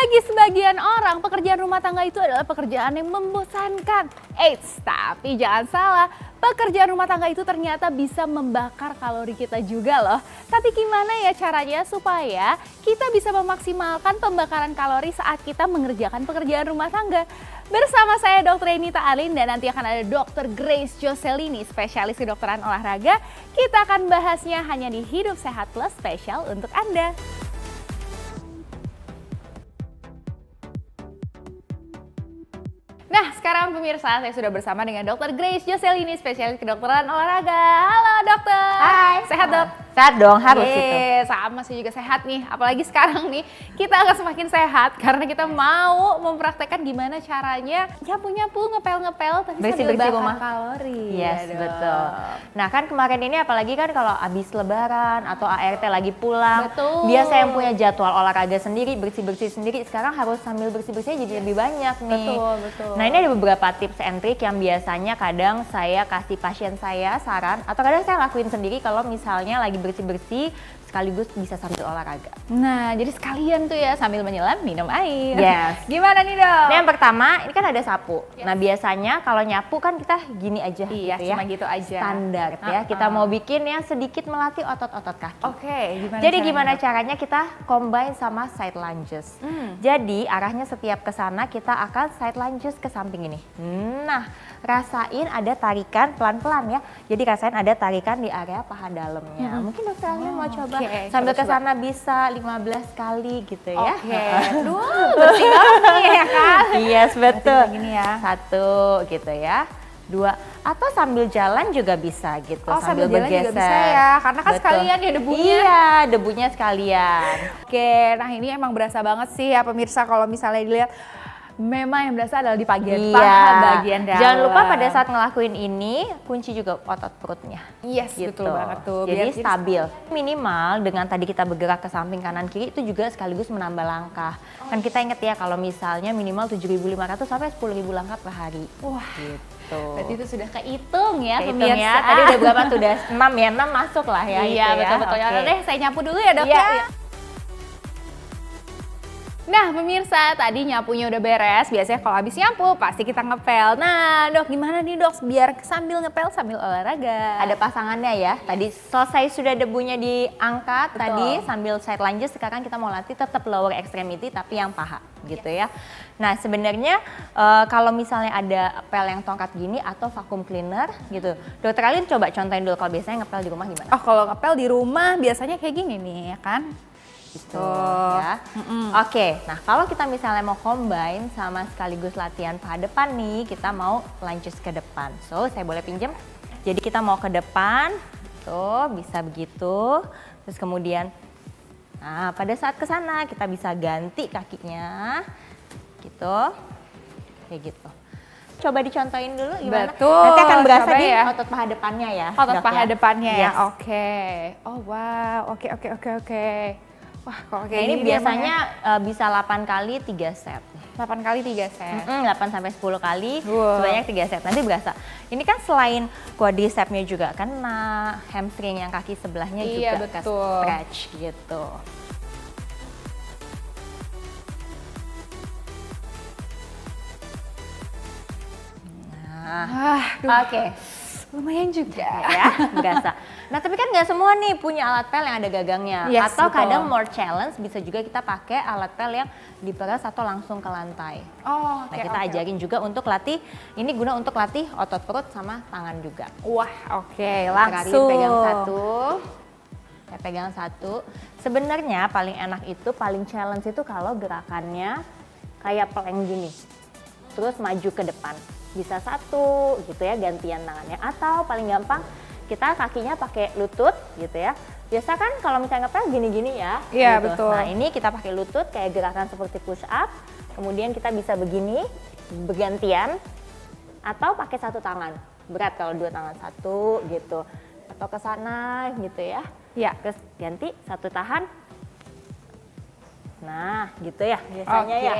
Bagi sebagian orang, pekerjaan rumah tangga itu adalah pekerjaan yang membosankan. Eits, tapi jangan salah, pekerjaan rumah tangga itu ternyata bisa membakar kalori kita juga loh. Tapi gimana ya caranya supaya kita bisa memaksimalkan pembakaran kalori saat kita mengerjakan pekerjaan rumah tangga? Bersama saya Dr. Renita Alin dan nanti akan ada Dr. Grace Joselini, spesialis kedokteran olahraga. Kita akan bahasnya hanya di Hidup Sehat Plus spesial untuk Anda. Nah, sekarang pemirsa, saya sudah bersama dengan Dr. Grace Joselini, spesialis kedokteran olahraga. Halo dokter. Hai. Sehat dok? Sehat dong, harus itu. Sama sih juga sehat nih. Apalagi sekarang nih, kita akan semakin sehat karena kita mau mempraktekkan gimana caranya nyapu-nyapu, ngepel-ngepel, tapi sambil bakar rumah kalori. Yes, Ya, betul. Nah kan kemarin ini apalagi kan kalau habis lebaran atau ART lagi pulang, Betul. biasa yang punya jadwal olahraga sendiri, bersih-bersih sendiri, sekarang harus sambil bersih-bersihnya jadi lebih banyak nih. Betul. Nah ini ada beberapa tips and trick yang biasanya kadang saya kasih pasien saya saran, atau kadang saya lakuin sendiri kalau misalnya lagi bersih-bersih sekaligus bisa sambil olahraga. Nah, jadi sekalian tuh ya sambil menyelam minum air. Yes. Gimana nih dok? Nah yang pertama, ini kan ada sapu. Nah biasanya kalau nyapu kan kita gini aja Iya, gitu ya. cuma gitu aja. Standar ya, kita mau bikin yang sedikit melatih otot-otot kaki. Oke, gimana Jadi caranya, gimana Dok? caranya kita combine sama side lunges. Jadi arahnya setiap ke sana kita akan side lunges ke samping ini. Nah, rasain ada tarikan pelan-pelan ya. Jadi rasain ada tarikan di area paha dalamnya. Mungkin dokter Alin mau coba sambil ke sana bisa 15 kali gitu ya. Oke. Duh, bersih banget nih ya kan? Yes, betul. Berarti gini ya. 1 gitu ya. 2 atau sambil jalan juga bisa gitu. Oh, sambil jalan bergeser. juga bisa ya, karena kan Betul. sekalian ya debunya. Iya, debunya sekalian. Oke, nah ini emang berasa banget sih ya pemirsa kalau misalnya dilihat. Memang yang berasa adalah di bagian paha, bagian dalam. Jangan lupa pada saat ngelakuin ini, kunci juga otot perutnya. Yes, Gitu. betul banget tuh. Jadi Biar stabil. Minimal dengan tadi kita bergerak ke samping kanan kiri itu juga sekaligus menambah langkah. Kan kita inget ya kalau misalnya minimal 7.500 sampai 10.000 langkah per hari. Wah, Gitu. berarti itu sudah kehitung ya Kehitung pemirsa. ya. Tadi udah berapa tuh? Udah 6 ya, 6 masuk lah ya. Iya, itu ya. betul-betul. Ya Oke. deh, saya nyapu dulu ya dok Iya, ya. iya. Nah pemirsa, tadi nyapunya udah beres, biasanya kalau habis nyapu pasti kita ngepel. Nah dok, gimana nih dok biar sambil ngepel sambil olahraga? Ada pasangannya ya, tadi selesai sudah debunya diangkat, Betul. tadi sambil side lunges, sekarang kita mau latih tetap lower extremity tapi yang paha gitu ya. Nah sebenarnya kalau misalnya ada pel yang tongkat gini atau vacuum cleaner gitu, dokter Alin coba contohin dulu kalau biasanya ngepel di rumah gimana? Oh kalau ngepel di rumah biasanya kayak gini nih ya kan? Gitu ya. Oke, nah kalau kita misalnya mau combine sama sekaligus latihan paha depan nih, kita mau lunges ke depan. So, saya boleh pinjam? Jadi kita mau ke depan, tuh bisa begitu. Terus kemudian, nah pada saat ke sana kita bisa ganti kakinya, gitu, kayak gitu. Coba dicontohin dulu gimana? Betul, Nanti akan berasa coba di ya. otot paha depannya ya. Otot Dok, paha ya? depannya ya, Yes. oke. Oh wow, oke. Wah kalau Nah, kayak ini gini biasanya bisa 8 kali 3 set. 8 kali 3 set. 8 sampai 10 kali, Wow. sebanyak 3 set. Nanti berasa. Ini kan selain quadricepsnya juga kena, hamstring yang kaki sebelahnya Iya, juga betul. stretch gitu. Nah, oke. Lumayan juga. Ya, berasa. Nah, tapi kan nggak semua nih punya alat pel yang ada gagangnya. Yes, Atau betul. kadang more challenge bisa juga kita pakai alat pel yang diperas atau langsung ke lantai. Oh, Nah, kita ajarin juga untuk latih, ini guna untuk latih otot perut sama tangan juga. Wah, oke, Langsung langsung. pegang satu, saya pegang satu. Sebenarnya paling enak itu, paling challenge itu kalau gerakannya kayak plank gini. Terus maju ke depan. Bisa satu gitu ya, gantian tangannya. Atau paling gampang kita kakinya pakai lutut gitu ya. Biasa kan kalau misalnya ngepel gini-gini ya. Iya, gitu. betul. Nah ini kita pakai lutut kayak gerakan seperti push up. Kemudian kita bisa begini, bergantian. Atau pakai satu tangan. Berat kalau dua tangan, satu gitu. Atau ke sana gitu ya. Ya. Terus ganti, satu tahan. Nah gitu ya biasanya Oke, ya.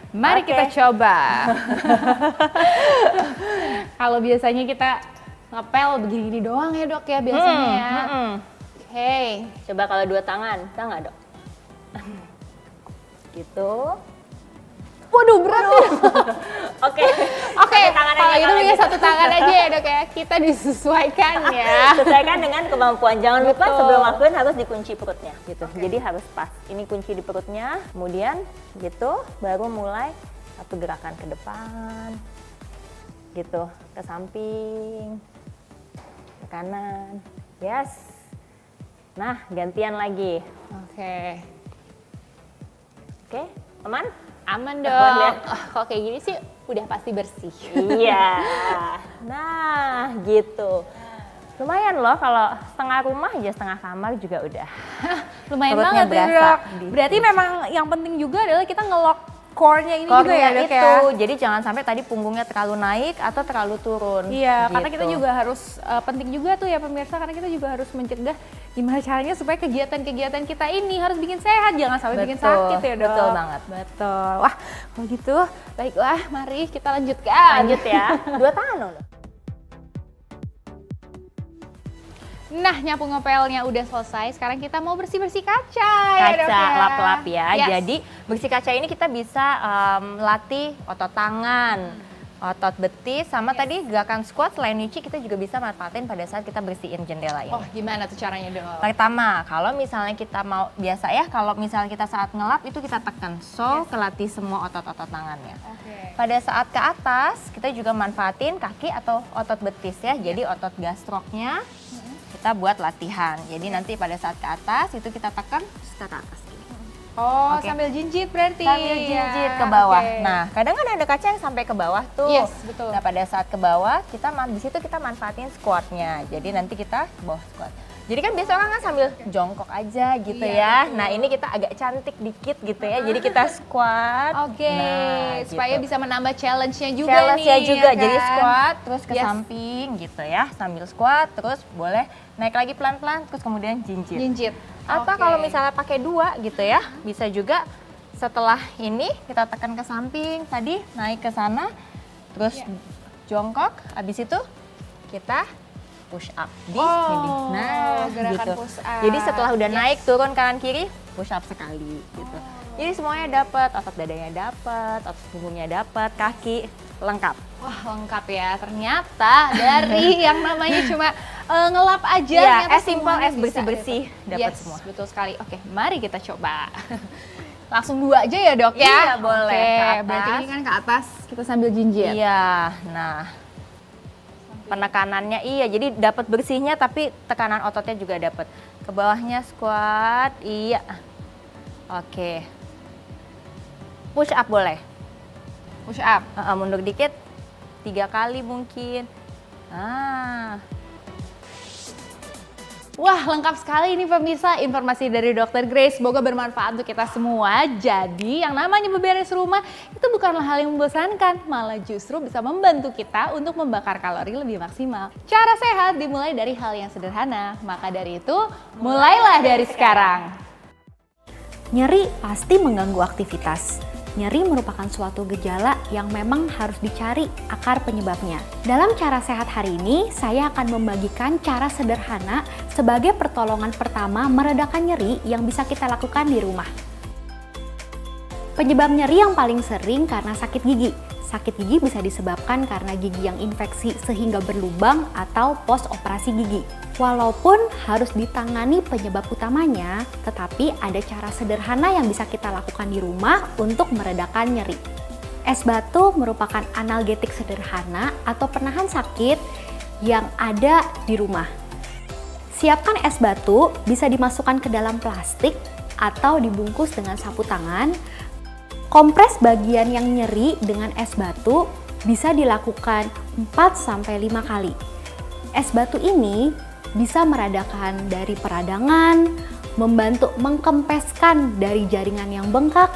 mari Oke. kita coba. Kalau biasanya kita ngepel begini-gini doang ya dok ya biasanya ya. Oke. Coba kalau dua tangan, bisa nggak dok? Gitu. Waduh, berat ya. Oke. Oke, Satu tangan kalau aja, itu kalau punya gitu. satu tangan aja ya dok ya. Kita disesuaikan ya. Sesuaikan dengan kemampuan. Jangan lupa Betul. sebelum lakuin harus dikunci perutnya gitu. Jadi harus pas. Ini kunci di perutnya, kemudian gitu baru mulai satu gerakan ke depan. Gitu, ke samping. Ke kanan. Yes. Nah, gantian lagi. Oke. Oke, aman? Aman Boleh. dong. Kalau kayak gini sih udah pasti bersih. Iya. Nah, gitu. Lumayan loh kalau setengah rumah aja, setengah kamar juga udah. Lumayan Perutnya banget ya berasa dok. di- Berarti memang yang penting juga adalah kita nge-lock core-nya ini juga ya Core-nya dok itu, ya. jadi jangan sampai tadi punggungnya terlalu naik atau terlalu turun. Iya, karena gitu. kita juga harus penting juga tuh ya pemirsa, karena kita juga harus mencegah gimana caranya supaya kegiatan-kegiatan kita ini harus bikin sehat, jangan sampai bikin Betul, sakit ya dok. betul banget. Betul. Wah, kalau gitu baiklah, mari kita lanjutkan. Lanjut ya, 2 tangan loh. Nah, nyapu ngepelnya udah selesai. Sekarang kita mau bersih-bersih kaca ya, Dok, Kaca, ya. lap-lap ya. Yes. Jadi bersih kaca ini kita bisa latih otot tangan, otot betis, sama tadi gerakan squat selain nyuci kita juga bisa manfaatin pada saat kita bersihin jendela ini. Oh, gimana tuh caranya, Dok? Pertama, kalau misalnya kita mau biasa ya, kalau misalnya kita saat ngelap itu kita tekan, so kelatih semua otot-otot tangannya. Oke. Pada saat ke atas, kita juga manfaatin kaki atau otot betis ya. Jadi otot gastroknya kita buat latihan. Jadi nanti pada saat ke atas itu kita tekan, terus kita ke atas. Oh, Oke. sambil jinjit berarti. Sambil jinjit Ya, ke bawah. oke. Nah, kadang kan ada kaca yang sampai ke bawah tuh. Yes, betul. Nah, pada saat ke bawah, kita di situ kita manfaatin squatnya. Jadi nanti kita bawah squat. Jadi kan biasa orang kan sambil jongkok aja gitu Iya, ya. betul. Nah, ini kita agak cantik dikit gitu ya. Jadi kita squat. Oke, Nah, supaya gitu. bisa menambah challenge-nya juga Challenge-nya nih. juga. ya Jadi kan? squat terus ke Yes. samping gitu ya. Sambil squat terus boleh naik lagi pelan-pelan terus kemudian jinjit. Jinjit. Atau Oke. kalau misalnya pakai 2 gitu ya, bisa juga setelah ini kita tekan ke samping, tadi naik ke sana, terus jongkok, habis itu kita push up di sini. Nah, gerakan gitu. push up. Jadi setelah udah Yes. naik, turun kanan kiri, push up sekali gitu. Jadi semuanya dapat, otot dadanya dapat, otot punggungnya dapat, kaki lengkap. Wah, lengkap ya. Ternyata dari yang namanya cuma ngelap aja, Iya, ternyata as simple semuanya as bisa bersih-bersih dapat Yes, semua. betul sekali. Oke, mari kita coba. Langsung 2 aja ya, Dok ya? Iya, boleh. Oke, Ke atas. berarti ini kan ke atas kita sambil jinjit. Iya, nah penekanannya iya, jadi dapat bersihnya tapi tekanan ototnya juga dapat. Ke bawahnya squat, iya. Oke. Push up boleh. Push up. Mundur dikit, 3 kali mungkin. Nah, Wah, lengkap sekali ini pemirsa informasi dari Dr. Grace. Semoga bermanfaat untuk kita semua. Jadi yang namanya beberes rumah itu bukanlah hal yang membosankan, malah justru bisa membantu kita untuk membakar kalori lebih maksimal. Cara sehat dimulai dari hal yang sederhana. Maka dari itu, mulailah dari sekarang. Nyeri pasti mengganggu aktivitas. Nyeri merupakan suatu gejala yang memang harus dicari akar penyebabnya. Dalam cara sehat hari ini, saya akan membagikan cara sederhana sebagai pertolongan pertama meredakan nyeri yang bisa kita lakukan di rumah. Penyebab nyeri yang paling sering karena sakit gigi. Sakit gigi bisa disebabkan karena gigi yang infeksi sehingga berlubang atau pos operasi gigi. Walaupun harus ditangani penyebab utamanya, tetapi ada cara sederhana yang bisa kita lakukan di rumah untuk meredakan nyeri. Es batu merupakan analgetik sederhana atau penahan sakit yang ada di rumah. Siapkan es batu, bisa dimasukkan ke dalam plastik atau dibungkus dengan sapu tangan. Kompres bagian yang nyeri dengan es batu bisa dilakukan 4-5 kali. Es batu ini bisa meredakan dari peradangan, membantu mengkempeskan dari jaringan yang bengkak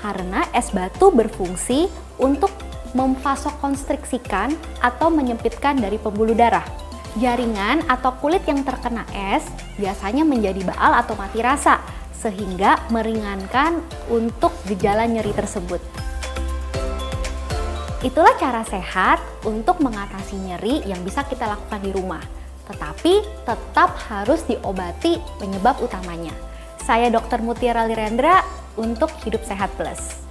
karena es batu berfungsi untuk memvasokonstriksikan atau menyempitkan dari pembuluh darah. Jaringan atau kulit yang terkena es biasanya menjadi baal atau mati rasa sehingga meringankan untuk gejala nyeri tersebut. Itulah cara sehat untuk mengatasi nyeri yang bisa kita lakukan di rumah. Tetapi tetap harus diobati penyebab utamanya. Saya Dr. Mutiara Lirendra untuk Hidup Sehat Plus.